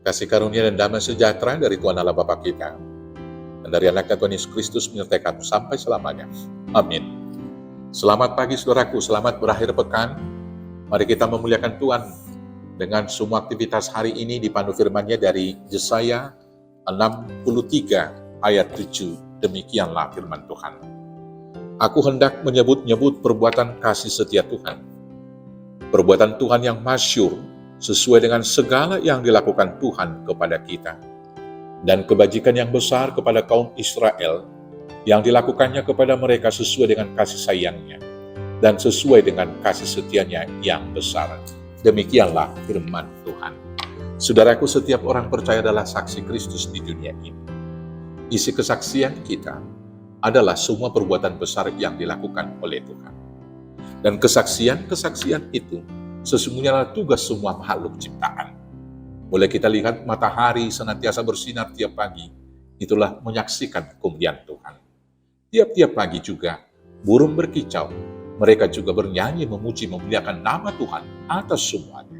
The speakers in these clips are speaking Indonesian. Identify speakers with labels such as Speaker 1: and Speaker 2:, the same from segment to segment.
Speaker 1: Kasih karunia dan damai sejahtera dari Tuhan Allah Bapa kita, dan dari anaknya Tuhan Yesus Kristus menyertai kamu sampai selamanya. Amin. Selamat pagi saudaraku, selamat berakhir pekan. Mari kita memuliakan Tuhan dengan semua aktivitas hari ini dipandu firman-Nya dari Yesaya 63 ayat 7. Demikianlah firman Tuhan. Aku hendak menyebut-nyebut perbuatan kasih setia Tuhan. Perbuatan Tuhan yang masyhur sesuai dengan segala yang dilakukan Tuhan kepada kita. Dan kebajikan yang besar kepada kaum Israel yang dilakukannya kepada mereka sesuai dengan kasih sayangnya dan sesuai dengan kasih setianya yang besar. Demikianlah firman Tuhan. Saudaraku, setiap orang percaya adalah saksi Kristus di dunia ini. Isi kesaksian kita adalah semua perbuatan besar yang dilakukan oleh Tuhan. Dan kesaksian itu sesungguhnya adalah tugas semua makhluk ciptaan. Boleh kita lihat matahari senantiasa bersinar tiap pagi, itulah menyaksikan kemuliaan Tuhan. Tiap-tiap pagi juga burung berkicau, mereka juga bernyanyi memuji memuliakan nama Tuhan atas semuanya.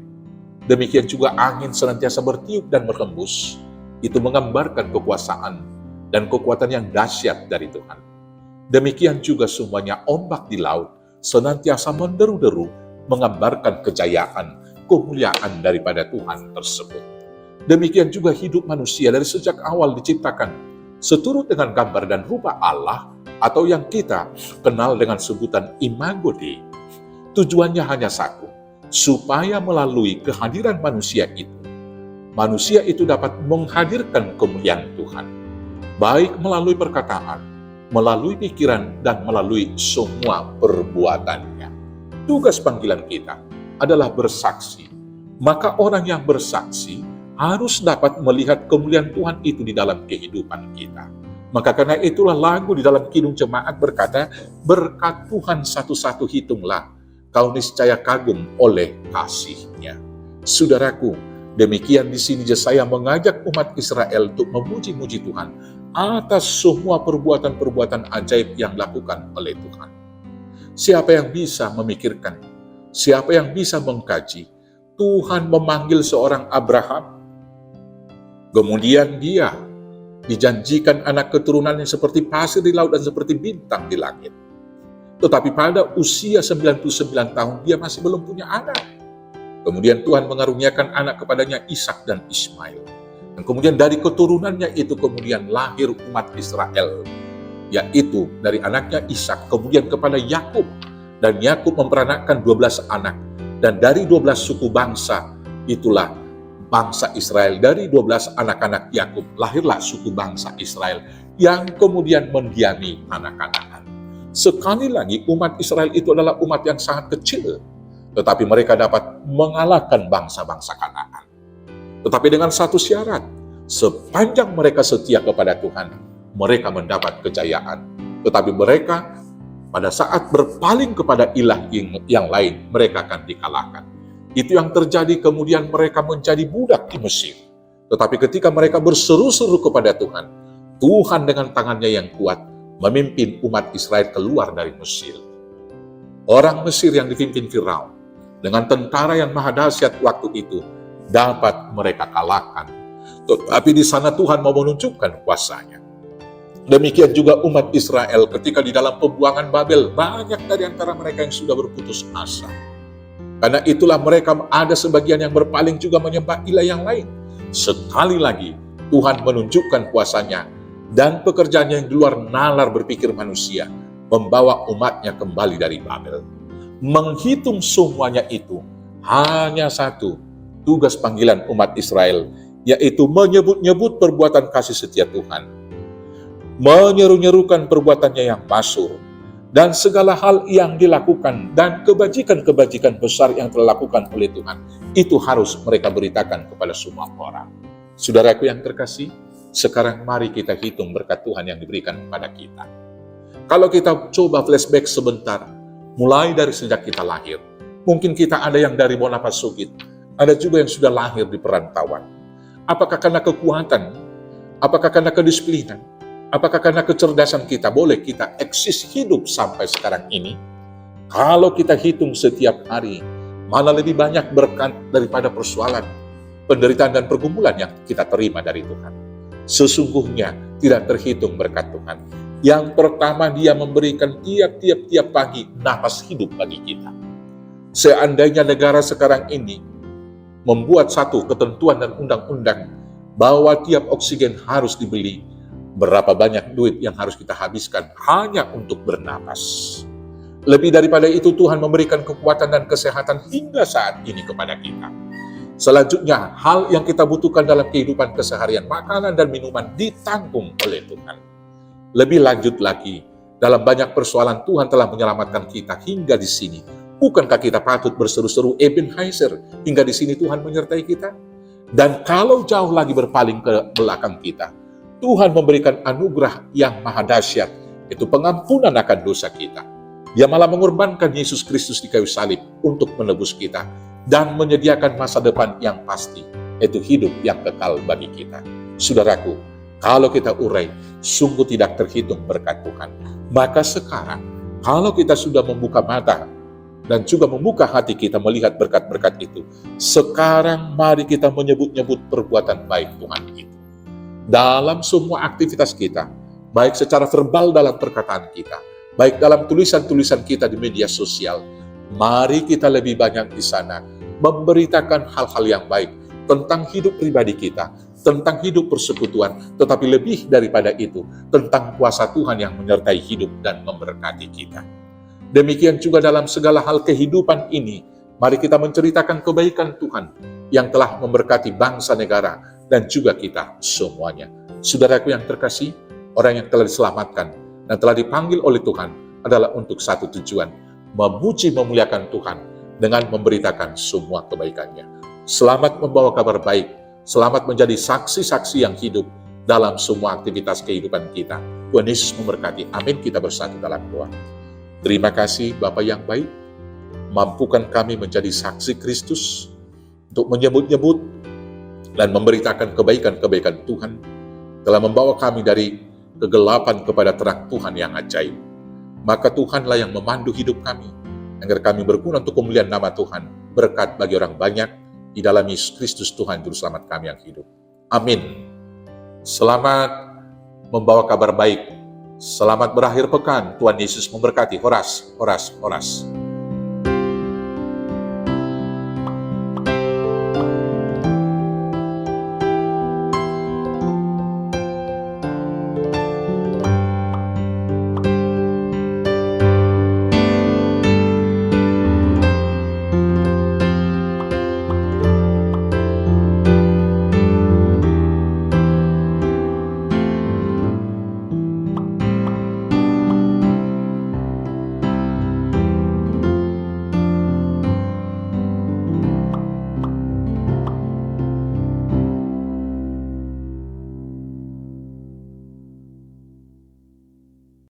Speaker 1: Demikian juga angin senantiasa bertiup dan berhembus, itu menggambarkan kekuasaan dan kekuatan yang dahsyat dari Tuhan. Demikian juga semuanya ombak di laut senantiasa menderu-deru, menggambarkan kejayaan, kemuliaan daripada Tuhan tersebut. Demikian juga hidup manusia dari sejak awal diciptakan seturut dengan gambar dan rupa Allah, atau yang kita kenal dengan sebutan Imago Dei. Tujuannya hanya satu, supaya melalui kehadiran manusia itu dapat menghadirkan kemuliaan Tuhan, baik melalui perkataan, melalui pikiran, dan melalui semua perbuatannya. Tugas panggilan kita adalah bersaksi. Maka orang yang bersaksi harus dapat melihat kemuliaan Tuhan itu di dalam kehidupan kita. Maka karena itulah lagu di dalam Kidung Jemaat berkata, berkat Tuhan satu-satu hitunglah, kau niscaya kagum oleh kasih-Nya. Saudaraku, demikian di sini Yesaya mengajak umat Israel untuk memuji-muji Tuhan atas semua perbuatan-perbuatan ajaib yang dilakukan oleh Tuhan. Siapa yang bisa memikirkan? Siapa yang bisa mengkaji? Tuhan memanggil seorang Abraham. Kemudian dia dijanjikan anak keturunannya seperti pasir di laut dan seperti bintang di langit. Tetapi pada usia 99 tahun dia masih belum punya anak. Kemudian Tuhan mengaruniakan anak kepadanya Ishak dan Ismail. Dan kemudian dari keturunannya itu kemudian lahir umat Israel, yaitu dari anaknya Ishak kemudian kepada Yakub, dan Yakub memperanakkan 12 anak, dan dari 12 suku bangsa itulah bangsa Israel. Dari 12 anak-anak Yakub lahirlah suku bangsa Israel yang kemudian mendiami tanah Kanaan. Sekali lagi umat Israel itu adalah umat yang sangat kecil, tetapi mereka dapat mengalahkan bangsa-bangsa Kanaan. Tetapi dengan satu syarat, sepanjang mereka setia kepada Tuhan, mereka mendapat kejayaan. Tetapi mereka pada saat berpaling kepada ilah yang lain, mereka akan dikalahkan. Itu yang terjadi, kemudian mereka menjadi budak di Mesir. Tetapi ketika mereka berseru-seru kepada Tuhan, Tuhan dengan tangannya yang kuat memimpin umat Israel keluar dari Mesir. Orang Mesir yang dipimpin Firaun dengan tentara yang maha dahsyat waktu itu dapat mereka kalahkan. Tetapi di sana Tuhan mau menunjukkan kuasa-Nya. Demikian juga umat Israel ketika di dalam pembuangan Babel, banyak dari antara mereka yang sudah berputus asa. Karena itulah mereka ada sebagian yang berpaling juga menyembah ilah yang lain. Sekali lagi Tuhan menunjukkan kuasa-Nya dan pekerjaannya yang di luar nalar berpikir manusia, membawa umatnya kembali dari Babel. Menghitung semuanya itu hanya satu, tugas panggilan umat Israel, yaitu menyebut-nyebut perbuatan kasih setia Tuhan, menyeru-nyerukan perbuatannya yang masyhur, dan segala hal yang dilakukan dan kebajikan-kebajikan besar yang telah dilakukan oleh Tuhan, itu harus mereka beritakan kepada semua orang. Saudaraku yang terkasih, sekarang mari kita hitung berkat Tuhan yang diberikan kepada kita. Kalau kita coba flashback sebentar, mulai dari sejak kita lahir, mungkin kita ada yang dari Bonapa Sugit, ada juga yang sudah lahir di perantauan. Apakah karena kekuatan? Apakah karena kedisiplinan? Apakah karena kecerdasan kita boleh kita eksis hidup sampai sekarang ini? Kalau kita hitung setiap hari, mana lebih banyak berkat daripada persoalan? penderitaan dan pergumulan yang kita terima dari Tuhan. Sesungguhnya tidak terhitung berkat Tuhan. Yang pertama, Dia memberikan tiap pagi napas hidup bagi kita. Seandainya negara sekarang ini membuat satu ketentuan dan undang-undang bahwa tiap oksigen harus dibeli, berapa banyak duit yang harus kita habiskan hanya untuk bernapas. Lebih daripada itu, Tuhan memberikan kekuatan dan kesehatan hingga saat ini kepada kita. Selanjutnya, hal yang kita butuhkan dalam kehidupan keseharian, makanan dan minuman ditanggung oleh Tuhan. Lebih lanjut lagi, dalam banyak persoalan Tuhan telah menyelamatkan kita hingga di sini. Bukankah kita patut berseru-seru Ebenezer, hingga di sini Tuhan menyertai kita? Dan kalau jauh lagi berpaling ke belakang kita, Tuhan memberikan anugerah yang maha dahsyat, yaitu pengampunan akan dosa kita. Dia malah mengorbankan Yesus Kristus di kayu salib untuk menebus kita dan menyediakan masa depan yang pasti, yaitu hidup yang kekal bagi kita. Saudaraku, kalau kita urai, sungguh tidak terhitung berkat Tuhan. Maka sekarang, kalau kita sudah membuka mata dan juga membuka hati kita melihat berkat-berkat itu, sekarang mari kita menyebut-nyebut perbuatan baik Tuhan itu. Dalam semua aktivitas kita, baik secara verbal dalam perkataan kita, baik dalam tulisan-tulisan kita di media sosial, mari kita lebih banyak di sana memberitakan hal-hal yang baik tentang hidup pribadi kita, tentang hidup persekutuan, tetapi lebih daripada itu, tentang kuasa Tuhan yang menyertai hidup dan memberkati kita. Demikian juga dalam segala hal kehidupan ini, mari kita menceritakan kebaikan Tuhan yang telah memberkati bangsa negara dan juga kita semuanya. Saudaraku yang terkasih, orang yang telah diselamatkan dan telah dipanggil oleh Tuhan adalah untuk satu tujuan, memuji memuliakan Tuhan dengan memberitakan semua kebaikannya. Selamat membawa kabar baik, selamat menjadi saksi-saksi yang hidup dalam semua aktivitas kehidupan kita. Tuhan Yesus memberkati. Amin. Kita bersatu dalam doa. Terima kasih Bapa yang baik, mampukan kami menjadi saksi Kristus untuk menyebut-nyebut dan memberitakan kebaikan-kebaikan Tuhan, telah membawa kami dari kegelapan kepada terang Tuhan yang ajaib. Maka Tuhanlah yang memandu hidup kami, agar kami berguna untuk kemuliaan nama Tuhan, berkat bagi orang banyak, di dalam Yesus Kristus Tuhan Juru Selamat kami yang hidup. Amin. Selamat membawa kabar baik. Selamat berakhir pekan. Tuhan Yesus memberkati. Horas, horas, horas.